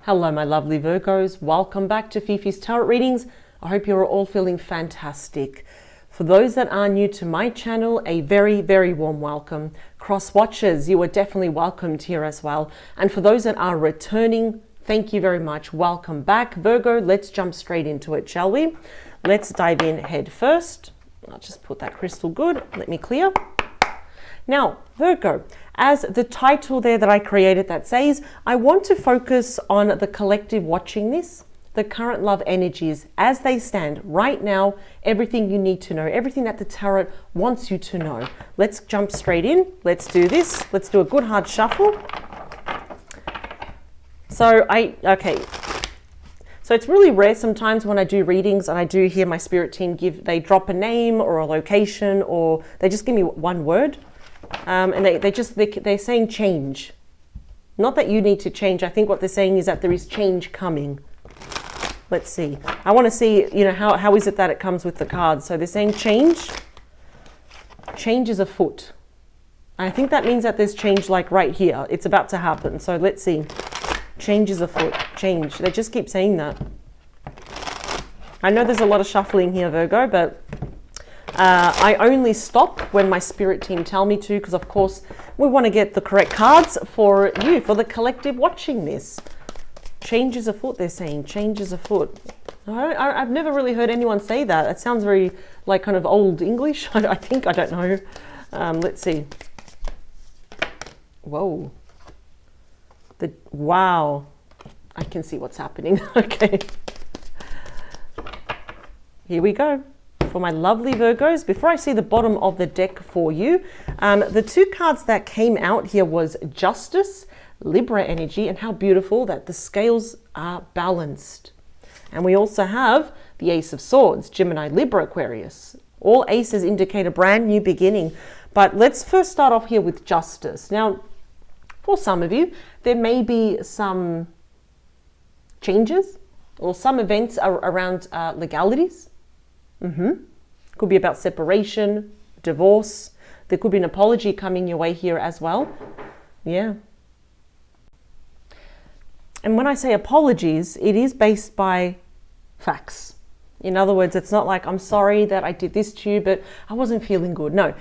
Hello, my lovely Virgos. Welcome back to Fifi's Tarot Readings. I hope you're all feeling fantastic. For those that are new to my channel, a very, very warm welcome. Cross watchers, you are definitely welcomed here as well. And for those that are returning, thank you very much. Welcome back. Virgo, let's jump straight into it, shall we? Let's dive in head first. I'll just put that crystal good. Let me clear. Now, Virgo, as the title there that I created that says, I want to focus on the collective watching this, the current love energies as they stand right now, everything you need to know, everything that the tarot wants you to know. Let's jump straight in. Let's do this. Let's do a good hard shuffle. So it's really rare sometimes when I do readings and I do hear my spirit team they drop a name or a location, or they just give me one word. And they're saying change. Not that you need to change. I think what they're saying is that there is change coming. Let's see. I want to see, how is it that it comes with the cards? So they're saying change. Change is afoot. I think that means that there's change like right here. It's about to happen. So let's see. Change is afoot. Change. They just keep saying that. I know there's a lot of shuffling here, Virgo, but I only stop when my spirit team tell me to, because of course we want to get the correct cards for you, for the collective watching this. Change is afoot, they're saying. Change is afoot. I've never really heard anyone say that. It sounds very like kind of old English. I think, I don't know. Let's see. Whoa. Wow. I can see what's happening. Okay. Here we go. For my lovely Virgos, before I see the bottom of the deck for you, the two cards that came out here was Justice, Libra energy, and how beautiful that the scales are balanced. And we also have the Ace of Swords, Gemini, Libra, Aquarius. All aces indicate a brand new beginning. But let's first start off here with Justice. Now, for some of you, there may be some changes or some events around legalities. Could be about separation, divorce. There could be an apology coming your way here as well. Yeah. And when I say apologies, it is based by facts. In other words, it's not like, I'm sorry that I did this to you, but I wasn't feeling good. No,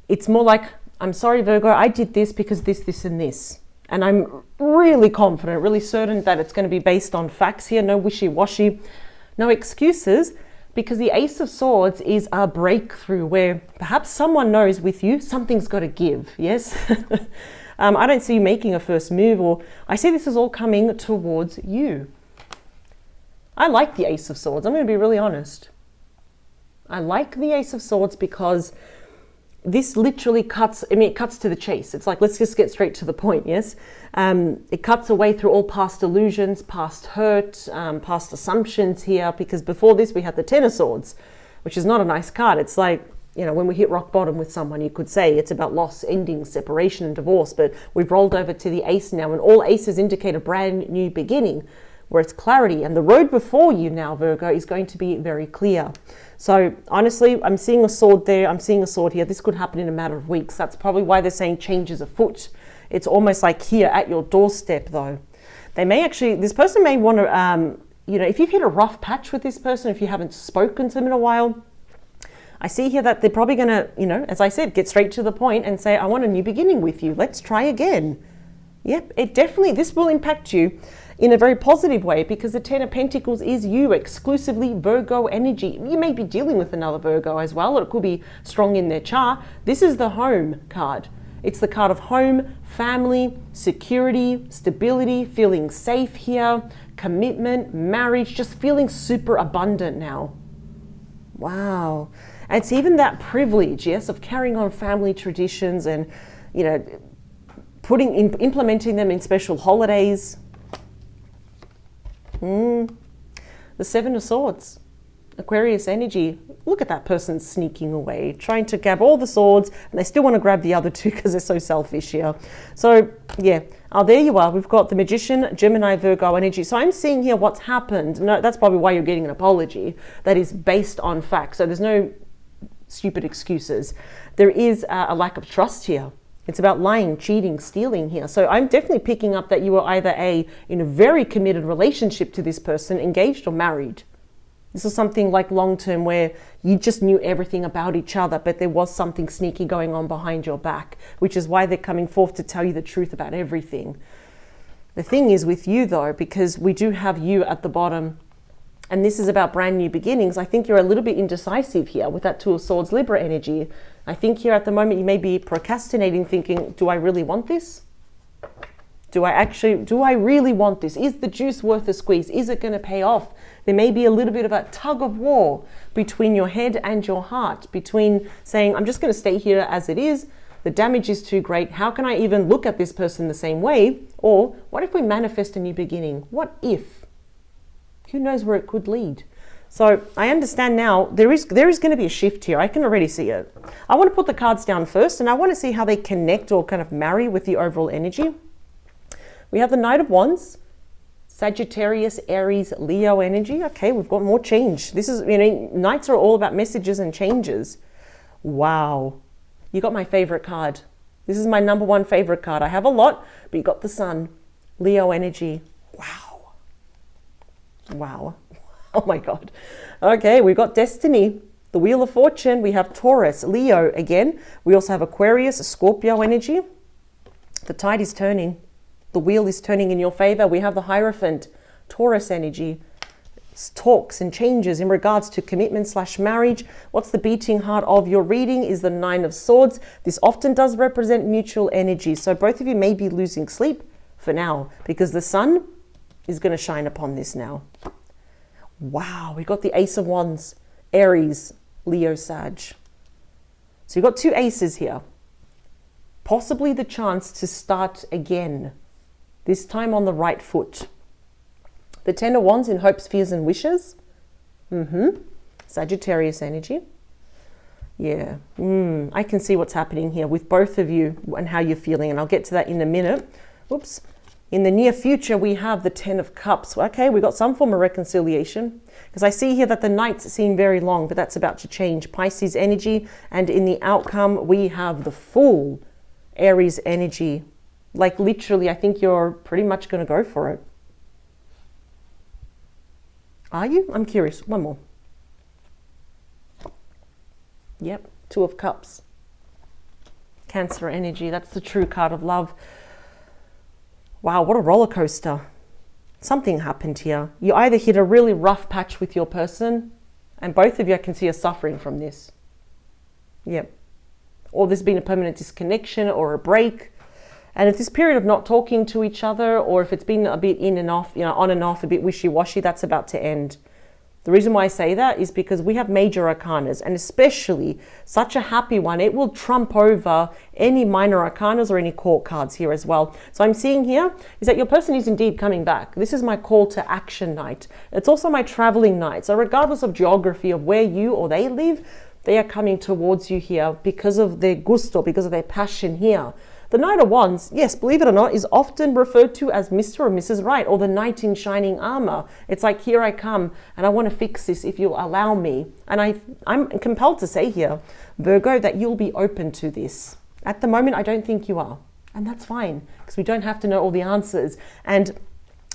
it's more like, I'm sorry, Virgo, I did this because this, and this. And I'm really confident, really certain that it's going to be based on facts here. No wishy-washy, no excuses. Because the Ace of Swords is a breakthrough where perhaps someone knows with you something's got to give, yes? I don't see you making a first move, or I see this is all coming towards you. I like the Ace of Swords. I'm going to be really honest. I like the Ace of Swords because this literally cuts, it cuts to the chase. It's like, let's just get straight to the point, yes? It cuts away through all past illusions, past hurt, past assumptions here, because before this we had the Ten of Swords, which is not a nice card. It's like, when we hit rock bottom with someone, you could say it's about loss, ending, separation, and divorce, but we've rolled over to the Ace now, and all aces indicate a brand new beginning, where it's clarity, and the road before you now, Virgo, is going to be very clear. So honestly, I'm seeing a sword there. I'm seeing a sword here. This could happen in a matter of weeks. That's probably why they're saying change is afoot. It's almost like here at your doorstep, though. They may actually, this person may want to, if you've hit a rough patch with this person, if you haven't spoken to them in a while, I see here that they're probably going to, as I said, get straight to the point and say, I want a new beginning with you. Let's try again. Yep, this will impact you in a very positive way, because the Ten of Pentacles is you, exclusively Virgo energy. You may be dealing with another Virgo as well, or it could be strong in their chart. This is the home card. It's the card of home, family, security, stability, feeling safe here, commitment, marriage, just feeling super abundant now. Wow. And it's even that privilege, yes, of carrying on family traditions and, implementing them in special holidays. The Seven of Swords, Aquarius energy. Look at that person sneaking away, trying to grab all the swords, and they still want to grab the other two because they're so selfish here. So yeah, there you are. We've got the Magician, Gemini, Virgo energy. So I'm seeing here what's happened. No, that's probably why you're getting an apology. That is based on facts. So there's no stupid excuses. There is a lack of trust here. It's about lying, cheating, stealing here. So I'm definitely picking up that you were either in a very committed relationship to this person, engaged or married. This is something like long-term where you just knew everything about each other, but there was something sneaky going on behind your back, which is why they're coming forth to tell you the truth about everything. The thing is with you though, because we do have you at the bottom, and this is about brand new beginnings, I think you're a little bit indecisive here with that Two of Swords Libra energy. I think here at the moment you may be procrastinating, thinking, do I really want this? Do I really want this? Is the juice worth the squeeze? Is it going to pay off? There may be a little bit of a tug of war between your head and your heart, between saying, I'm just going to stay here as it is. The damage is too great. How can I even look at this person the same way? Or what if we manifest a new beginning? What if? Who knows where it could lead? So I understand now there is going to be a shift here. I can already see it. I want to put the cards down first, and I want to see how they connect or kind of marry with the overall energy. We have the Knight of Wands, Sagittarius, Aries, Leo energy. Okay, we've got more change. This is, Knights are all about messages and changes. Wow. You got my favorite card. This is my number one favorite card. I have a lot, but you got the Sun, Leo energy. Wow. Wow. Oh my God. Okay, we've got Destiny, the Wheel of Fortune. We have Taurus, Leo again. We also have Aquarius, Scorpio energy. The tide is turning. The wheel is turning in your favor. We have the Hierophant, Taurus energy, talks and changes in regards to commitment / marriage. What's the beating heart of your reading is the Nine of Swords. This often does represent mutual energy. So both of you may be losing sleep for now because the sun is going to shine upon this now. Wow, we got the Ace of Wands, Aries, Leo, Sag. So you've got two aces here. Possibly the chance to start again. This time on the right foot. The Ten of Wands in hopes, fears, and wishes. Sagittarius energy. Yeah, I can see what's happening here with both of you and how you're feeling, and I'll get to that in a minute. Oops. In the near future, we have the Ten of Cups. Okay, we got some form of reconciliation, because I see here that the nights seem very long, but that's about to change. Pisces energy, and in the outcome, we have the Fool, Aries energy. Like literally, I think you're pretty much going to go for it. Are you? I'm curious. One more. Yep, Two of Cups. Cancer energy. That's the true card of love. Wow, what a roller coaster. Something happened here. You either hit a really rough patch with your person, and both of you I can see are suffering from this. Yep. Or there's been a permanent disconnection or a break. And if this period of not talking to each other, or if it's been a bit in and off, on and off, a bit wishy-washy, that's about to end. The reason why I say that is because we have major arcanas, and especially such a happy one, it will trump over any minor arcanas or any court cards here as well. So I'm seeing here is that your person is indeed coming back. This is my call to action night. It's also my traveling night. So regardless of geography of where you or they live, they are coming towards you here because of their gusto, because of their passion here. The Knight of Wands, yes, believe it or not, is often referred to as Mr. or Mrs. Right, or the knight in shining armor. It's like, here I come, and I want to fix this if you'll allow me. And I'm compelled to say here, Virgo, that you'll be open to this. At the moment, I don't think you are. And that's fine, because we don't have to know all the answers. And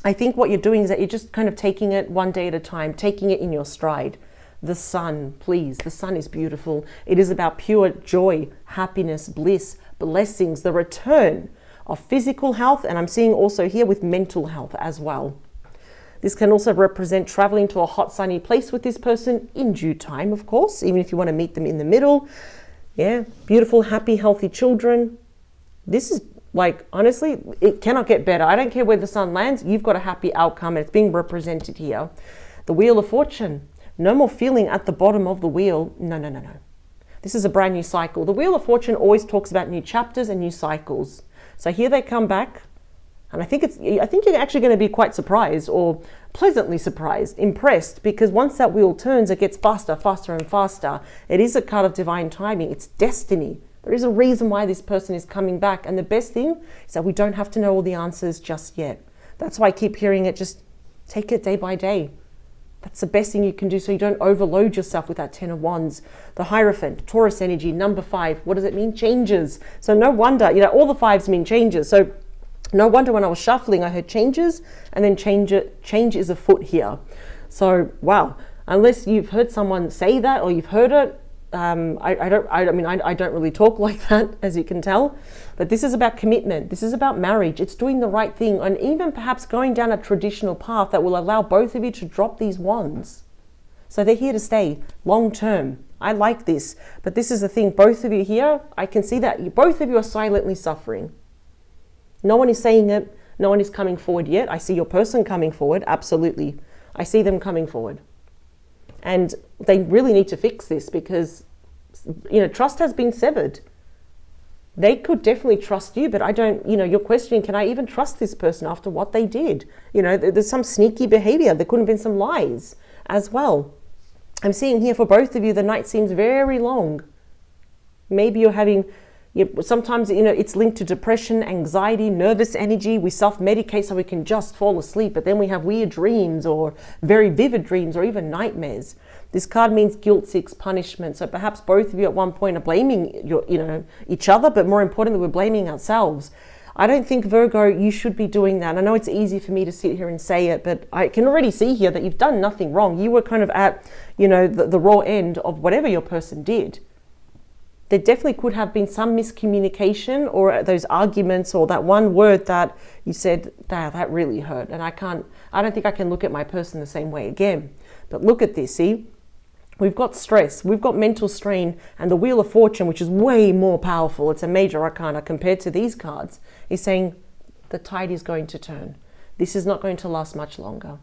I think what you're doing is that you're just kind of taking it one day at a time, taking it in your stride. The sun, please, the sun is beautiful. It is about pure joy, happiness, bliss, blessings, the return of physical health, and I'm seeing also here with mental health as well. This can also represent traveling to a hot sunny place with this person in due time, of course, even if you want to meet them in the middle. Yeah, beautiful, happy, healthy children. This is like, honestly, it cannot get better. I don't care where the sun lands, you've got a happy outcome, and it's being represented here. The Wheel of Fortune. No more feeling at the bottom of the wheel. No. This is a brand new cycle. The Wheel of Fortune always talks about new chapters and new cycles. So here they come back, and I think you're actually going to be quite surprised, or pleasantly surprised, impressed, because once that wheel turns, it gets faster, faster, and faster. It is a card of divine timing. It's destiny. There is a reason why this person is coming back, and the best thing is that we don't have to know all the answers just yet. That's why I keep hearing it. Just take it day by day. That's the best thing you can do so you don't overload yourself with that 10 of Wands. The Hierophant, Taurus energy, number 5. What does it mean? Changes. So no wonder, all the 5s mean changes. So no wonder when I was shuffling, I heard changes, and then change is afoot here. So, wow. Unless you've heard someone say that or you've heard it, I don't really talk like that, as you can tell. But this is about commitment. This is about marriage. It's doing the right thing, and even perhaps going down a traditional path that will allow both of you to drop these wands. So they're here to stay long term. I like this. But this is the thing. Both of you here, I can see that both of you are silently suffering. No one is saying it. No one is coming forward yet. I see your person coming forward. Absolutely. I see them coming forward. And they really need to fix this because, trust has been severed. They could definitely trust you, but I don't, you're questioning, can I even trust this person after what they did? There's some sneaky behavior. There could have been some lies as well. I'm seeing here for both of you, the night seems very long. Maybe you're having, sometimes, it's linked to depression, anxiety, nervous energy. We self-medicate so we can just fall asleep, but then we have weird dreams or very vivid dreams or even nightmares. This card means guilt seeks punishment. So perhaps both of you at one point are blaming each other, but more importantly, we're blaming ourselves. I don't think, Virgo, you should be doing that. I know it's easy for me to sit here and say it, but I can already see here that you've done nothing wrong. You were kind of at, the raw end of whatever your person did. There definitely could have been some miscommunication or those arguments or that one word that you said, that really hurt. And I don't think I can look at my person the same way again. But look at this, see? We've got stress, we've got mental strain, and the Wheel of Fortune, which is way more powerful, it's a major arcana compared to these cards, is saying the tide is going to turn. This is not going to last much longer.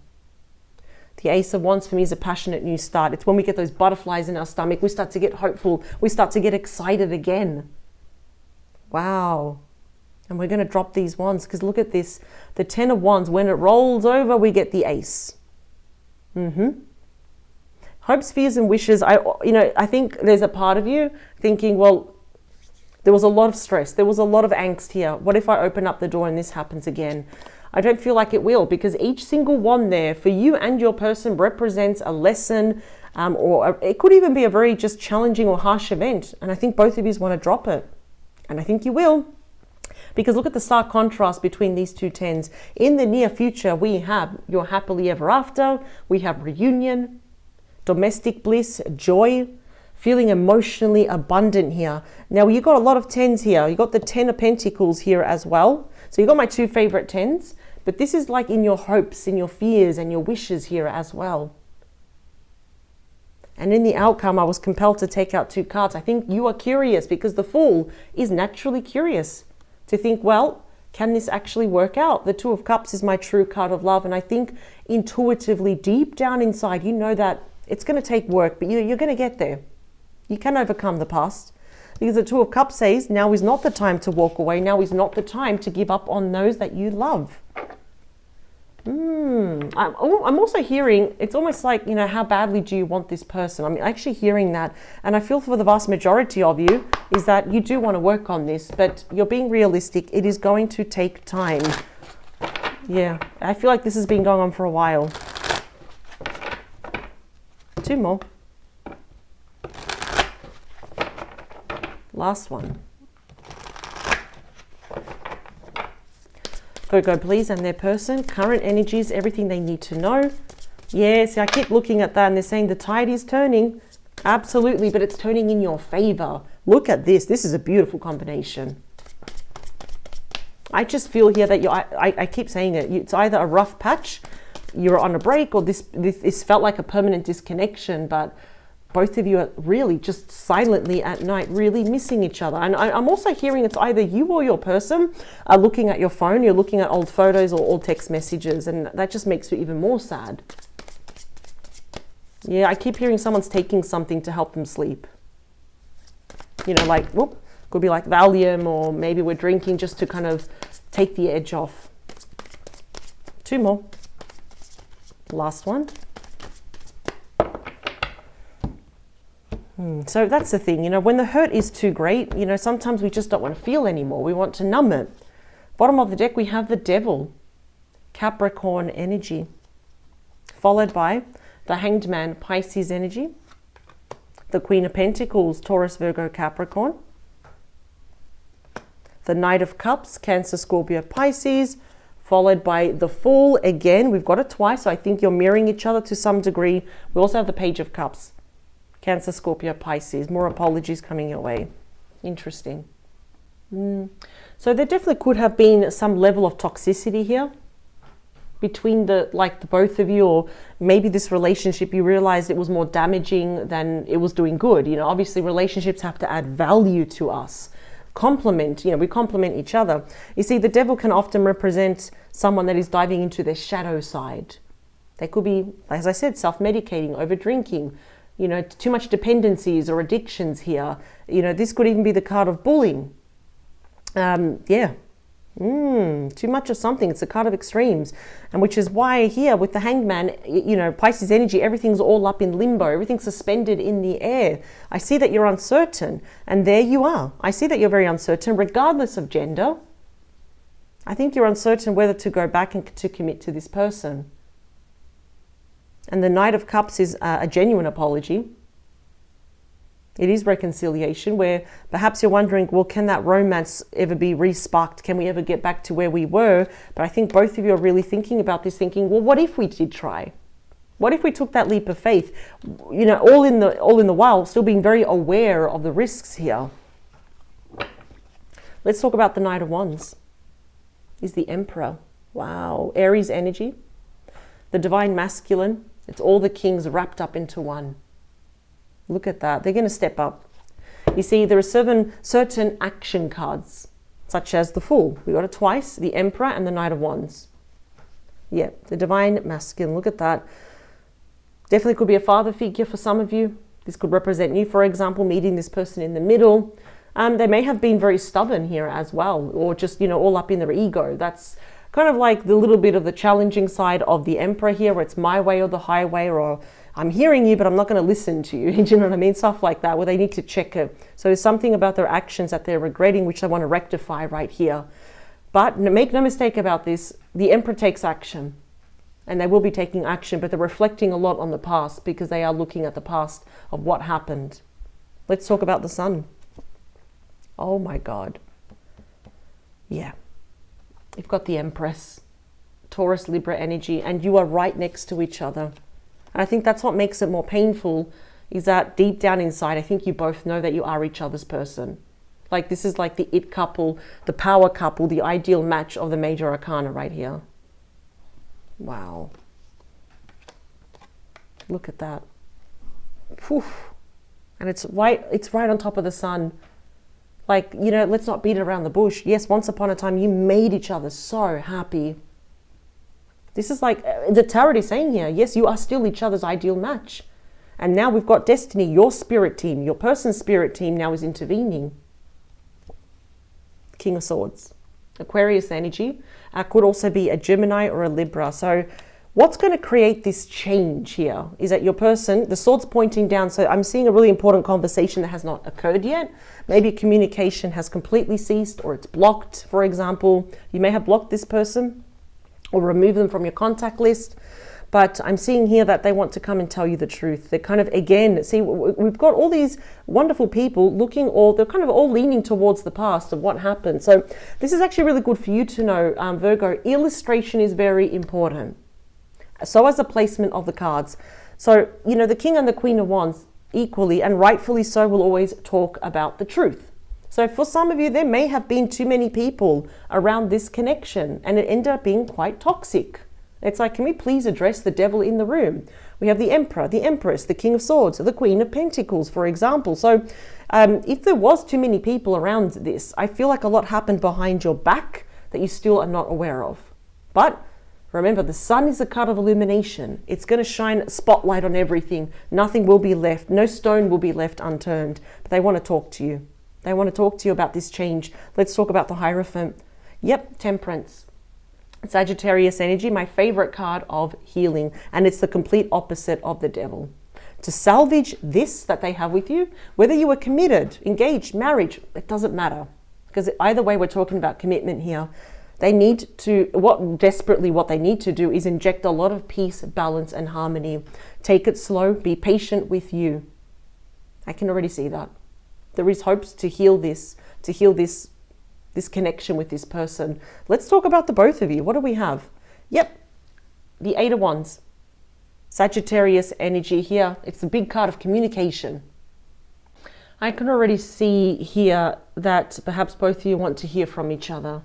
The Ace of Wands for me is a passionate new start. It's when we get those butterflies in our stomach, we start to get hopeful, we start to get excited again. Wow. And we're going to drop these wands because look at this. The 10 of Wands, when it rolls over, we get the Ace. Hopes, fears, and wishes. I think there's a part of you thinking, well, there was a lot of stress. There was a lot of angst here. What if I open up the door and this happens again? I don't feel like it will, because each single wand there for you and your person represents a lesson, it could even be a very just challenging or harsh event. And I think both of you want to drop it. And I think you will. Because look at the stark contrast between these two tens. In the near future, we have your happily ever after. We have reunion, domestic bliss, joy, feeling emotionally abundant here. Now, you got a lot of tens here. You got the 10 of Pentacles here as well. So you got my two favorite tens. But this is like in your hopes, in your fears, and your wishes here as well. And in the outcome, I was compelled to take out two cards. I think you are curious because the Fool is naturally curious to think, well, can this actually work out? The Two of Cups is my true card of love. And I think intuitively, deep down inside, you know that it's going to take work, but you're going to get there. You can overcome the past. Because the Two of Cups says, now is not the time to walk away. Now is not the time to give up on those that you love. I'm also hearing, it's almost like, how badly do you want this person? I'm actually hearing that. And I feel for the vast majority of you is that you do want to work on this, but you're being realistic. It is going to take time. Yeah, I feel like this has been going on for a while. Two more. Last one. Virgo, please, and their person, current energies, everything they need to know. Yes, I keep looking at that and they're saying the tide is turning. Absolutely, but it's turning in your favor. Look at this. This is a beautiful combination. I just feel here that I keep saying it. It's either a rough patch, you're on a break, or this felt like a permanent disconnection, but both of you are really just silently at night, really missing each other. And I'm also hearing it's either you or your person are looking at your phone, you're looking at old photos or old text messages, and that just makes you even more sad. Yeah, I keep hearing someone's taking something to help them sleep. Could be like Valium, or maybe we're drinking just to kind of take the edge off. Two more. Last one. So that's the thing, when the hurt is too great, sometimes we just don't want to feel anymore. We want to numb it. Bottom of the deck, we have the Devil, Capricorn energy, followed by The Hanged Man, Pisces energy. The Queen of Pentacles, Taurus, Virgo, Capricorn. The Knight of Cups, Cancer, Scorpio, Pisces. Followed by the Fool. Again, we've got it twice, so I think you're mirroring each other to some degree. We also have the Page of Cups, Cancer, Scorpio, Pisces. More apologies coming your way. Interesting. So there definitely could have been some level of toxicity here between the both of you, or maybe this relationship, you realized it was more damaging than it was doing good. You know, obviously relationships have to add value to us. Complement, we complement each other. You see, the devil can often represent someone that is diving into their shadow side. They could be, as I said, self-medicating, over-drinking, too much dependencies or addictions here. This could even be the card of bullying. Too much of something. It's a card of extremes, and which is why here with the Hanged Man, Pisces energy, everything's all up in limbo, everything's suspended in the air. I see that you're uncertain, and there you are. I see that you're very uncertain regardless of gender. I think you're uncertain whether to go back and to commit to this person. And the Knight of Cups is a genuine apology. It is reconciliation, where perhaps you're wondering, well, can that romance ever be re-sparked? Can we ever get back to where we were? But I think both of you are really thinking about this, thinking, well, what if we did try? What if we took that leap of faith? All in the while, still being very aware of the risks here. Let's talk about the Knight of Wands. Is the Emperor. Wow. Aries energy. The Divine Masculine. It's all the kings wrapped up into one. Look at that. They're going to step up. You see, there are certain action cards, such as the Fool. We got it twice, the Emperor and the Knight of Wands. Yeah, the Divine Masculine. Look at that. Definitely could be a father figure for some of you. This could represent you, for example, meeting this person in the middle. They may have been very stubborn here as well, or just, all up in their ego. That's kind of like the little bit of the challenging side of the Emperor here, where it's my way or the highway, or I'm hearing you, but I'm not going to listen to you. Do you know what I mean? Stuff like that, where they need to check it. So there's something about their actions that they're regretting, which they want to rectify right here. But make no mistake about this, the Emperor takes action. And they will be taking action, but they're reflecting a lot on the past, because they are looking at the past of what happened. Let's talk about the Sun. Oh my God. Yeah. You've got the Empress, Taurus, Libra energy, and you are right next to each other. And I think that's what makes it more painful, is that deep down inside, I think you both know that you are each other's person. Like, this is like the it couple, the power couple, the ideal match of the major arcana right here. Wow. Look at that. Poof. And it's right on top of the Sun. Like, let's not beat it around the bush. Yes, once upon a time, you made each other so happy. This is like the tarot is saying here, yes, you are still each other's ideal match. And now we've got destiny, your spirit team, your person's spirit team now is intervening. King of Swords. Aquarius energy. Could also be a Gemini or a Libra. So what's going to create this change here is that your person, the sword's pointing down. So I'm seeing a really important conversation that has not occurred yet. Maybe communication has completely ceased, or it's blocked, for example. You may have blocked this person, or remove them from your contact list. But I'm seeing here that they want to come and tell you the truth. They're kind of, again, see, we've got all these wonderful people they're kind of all leaning towards the past of what happened. So this is actually really good for you to know, Virgo. Illustration is very important. So as the placement of the cards. So, the King and the Queen of Wands equally, and rightfully so, will always talk about the truth. So for some of you, there may have been too many people around this connection, and it ended up being quite toxic. It's like, can we please address the devil in the room? We have the Emperor, the Empress, the King of Swords, the Queen of Pentacles, for example. So if there was too many people around this, I feel like a lot happened behind your back that you still are not aware of. But remember, the Sun is a card of illumination. It's going to shine a spotlight on everything. Nothing will be left. No stone will be left unturned. But they want to talk to you. They want to talk to you about this change. Let's talk about the Hierophant. Yep, Temperance. Sagittarius energy, my favorite card of healing. And it's the complete opposite of the devil. To salvage this that they have with you, whether you were committed, engaged, marriage, it doesn't matter. Because either way, we're talking about commitment here. They need to, what they need to do is inject a lot of peace, balance, and harmony. Take it slow, be patient with you. I can already see that. There is hopes to heal this connection with this person. Let's talk about the both of you. What do we have? Yep, the Eight of Wands. Sagittarius energy here. It's the big card of communication. I can already see here that perhaps both of you want to hear from each other.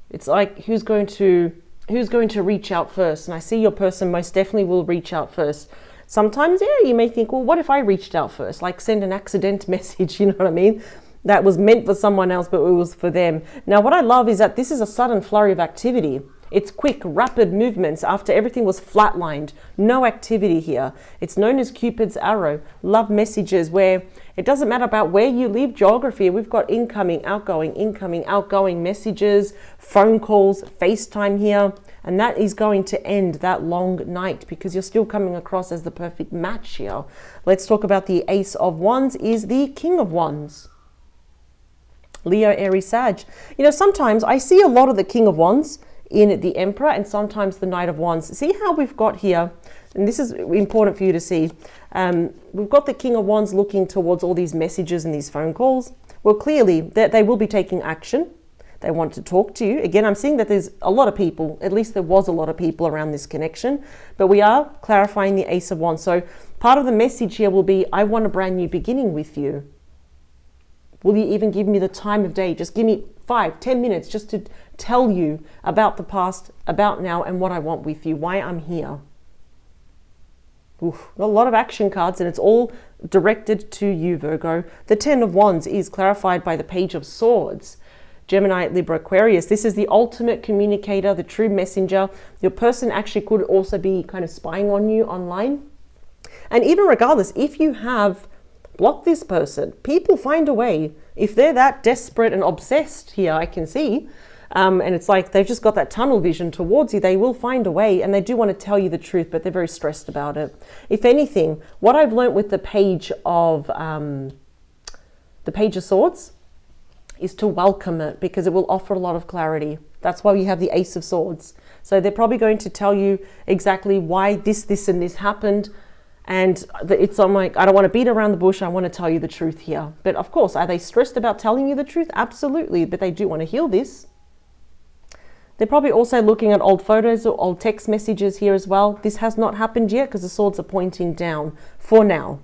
It's like who's going to reach out first? And I see your person most definitely will reach out first. Sometimes, yeah, you may think, well, what if I reached out first? Like send an accident message, you know what I mean? That was meant for someone else, but it was for them. Now, what I love is that this is a sudden flurry of activity. It's quick, rapid movements after everything was flatlined. No activity here. It's known as Cupid's arrow. Love messages where it doesn't matter about where you live, geography. We've got incoming, outgoing messages, phone calls, FaceTime here. And that is going to end that long night because you're still coming across as the perfect match here. Let's talk about the Ace of Wands is the King of Wands. Leo, Aries, Sag. You know, sometimes I see a lot of the King of Wands in the Emperor and sometimes the Knight of Wands. See how we've got here, and this is important for you to see. We've got the King of Wands looking towards all these messages and these phone calls. Well, clearly they will be taking action. They want to talk to you. Again, I'm seeing that there's a lot of people, at least there was a lot of people around this connection, but we are clarifying the Ace of Wands. So part of the message here will be, I want a brand new beginning with you. Will you even give me the time of day? Just give me 5-10 minutes just to tell you about the past, about now, and what I want with you, why I'm here. Oof, a lot of action cards, and it's all directed to you, Virgo. The Ten of Wands is clarified by the Page of Swords. Gemini, Libra, Aquarius. This is the ultimate communicator, the true messenger. Your person actually could also be kind of spying on you online. And even regardless, if you have block this person, people find a way. If they're that desperate and obsessed here, I can see, and it's like they've just got that tunnel vision towards you, they will find a way, and they do want to tell you the truth, but they're very stressed about it. If anything, what I've learned with the Page of Swords is to welcome it, because it will offer a lot of clarity. That's why we have the Ace of Swords. So they're probably going to tell you exactly why this, and this happened. And I'm like, I don't want to beat around the bush. I want to tell you the truth here. But of course, are they stressed about telling you the truth? Absolutely. But they do want to heal this. They're probably also looking at old photos or old text messages here as well. This has not happened yet because the swords are pointing down for now.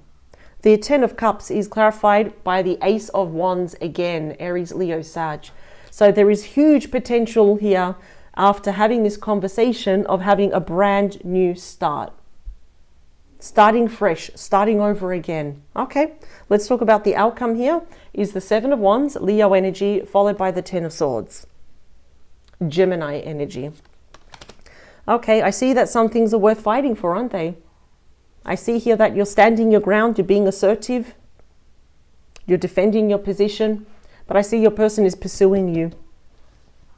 The Ten of Cups is clarified by the Ace of Wands again, Aries, Leo, Sag. So there is huge potential here after having this conversation of having a brand new start. Starting fresh, starting over again. Okay, let's talk about the outcome here. Is the Seven of Wands, Leo energy, followed by the Ten of Swords, Gemini energy. Okay, I see that some things are worth fighting for, aren't they? I see here that you're standing your ground, you're being assertive, you're defending your position, but I see your person is pursuing you.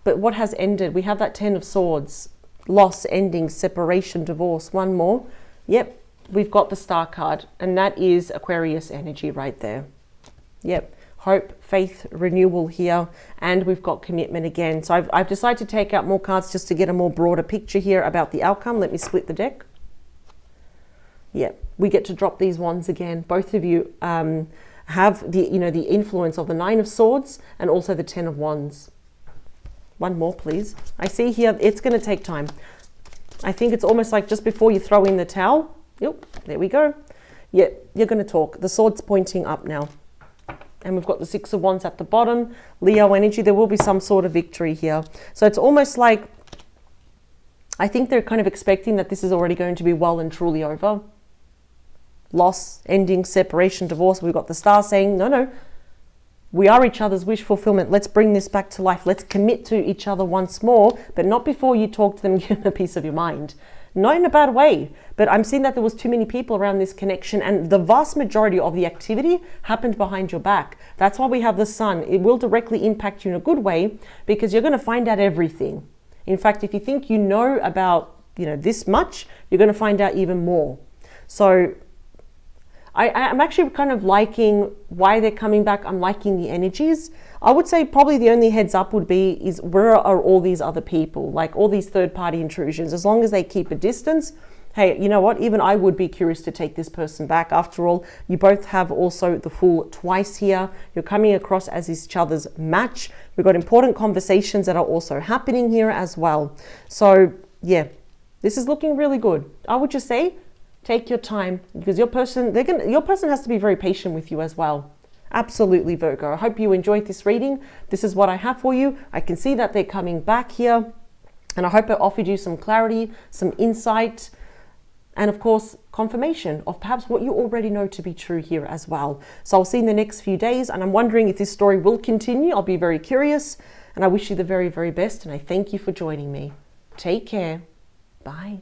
But what has ended? We have that Ten of Swords, loss, ending, separation, divorce. One more. Yep. We've got the Star card, and that is Aquarius energy right there. Yep, hope, faith, renewal here, and we've got commitment again. So I've decided to take out more cards just to get a more broader picture here about the outcome. Let me split the deck. Yep, we get to drop these wands again. Both of you have the influence of the Nine of Swords and also the Ten of Wands. One more, please. I see here it's going to take time. I think it's almost like just before you throw in the towel. Yep, there we go. Yeah, you're going to talk. The sword's pointing up now. And we've got the Six of Wands at the bottom. Leo energy, there will be some sort of victory here. So it's almost like, I think they're kind of expecting that this is already going to be well and truly over. Loss, ending, separation, divorce. We've got the Star saying, no, we are each other's wish fulfillment. Let's bring this back to life. Let's commit to each other once more, but not before you talk to them and give them a piece of your mind. Not in a bad way, but I'm seeing that there was too many people around this connection, and the vast majority of the activity happened behind your back. That's why we have the Sun. It will directly impact you in a good way because you're going to find out everything. In fact, if you think you know about this much, you're going to find out even more. So I'm actually kind of liking why they're coming back. I'm liking the energies. I would say probably the only heads up would be is where are all these other people, like all these third party intrusions. As long as they keep a distance, hey, you know what? Even I would be curious to take this person back. After all, you both have also the Fool twice here. You're coming across as each other's match. We've got important conversations that are also happening here as well. So yeah, this is looking really good. I would just say, take your time, because your person has to be very patient with you as well. Absolutely, Virgo. I hope you enjoyed this reading. This is what I have for you. I can see that they're coming back here, and I hope it offered you some clarity, some insight, and of course, confirmation of perhaps what you already know to be true here as well. So I'll see you in the next few days, and I'm wondering if this story will continue. I'll be very curious, and I wish you the very, very best, and I thank you for joining me. Take care. Bye.